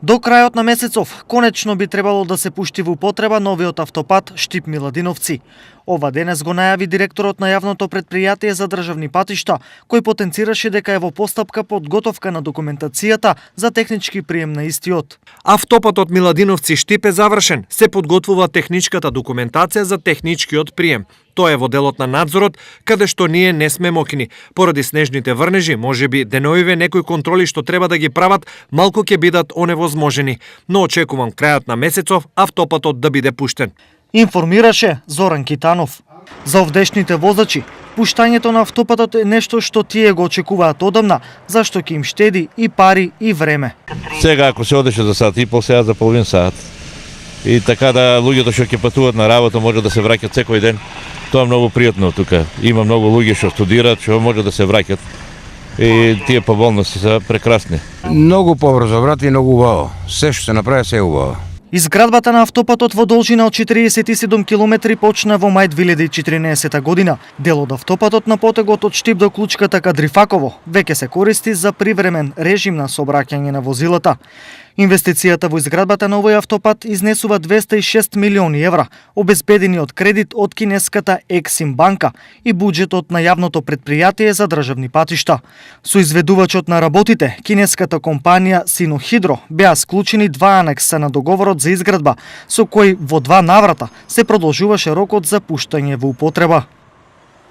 До крајот на месецов, конечно би требало да се пушти во употреба новиот автопат Штип-Миладиновци. Ова денес го најави директорот на јавното претпријатие за државни патишта, кој потенцираше дека е во постапка подготовка на документацијата за технички прием на истиот. Автопатот Миладиновци Штип е завршен, се подготвува техничката документација за техничкиот прием. Тоа е во делот на надзорот, каде што ние не сме мокни. Поради снежните врнежи, можеби деновиве некои контроли што треба да ги прават, малку ќе бидат оневозможени. Но очекувам крајот на месецов автопатот да биде пуштен. Информираше Зоран Китанов. За овдешните возачи, пуштањето на автопатот е нешто што тие го очекуваат одамна, зашто ќе им штеди и пари и време. Сега ако се одеше за сат и пол, сега за половин сат. И така да луѓето што ќе патуваат на работа може да се враќаат секој ден. Тоа е многу пријатно тука. Има многу луѓе што студираат, што може да се враќаат. И тие поболности се прекрасни. Многу побрзо, брат, и многу убаво. Се што се направи се убаво. Изградбата на автопатот во должина од 47 километри почна во мај 2014 година. Дел од автопатот на потегот од Штип до Клучката Кадрифаково веќе се користи за привремен режим на сообраќање на возилата. Инвестицијата во изградбата на овој автопат изнесува 206 милиони евра, обезбедени од кредит од кинеската Ексим банка и буџетот на јавното претпријатие за државни патишта. Со изведувачот на работите, кинеската компанија Синохидро, беа склучени два анекса на договорот за изградба, со кој во два наврата се продолжуваше рокот за пуштање во употреба.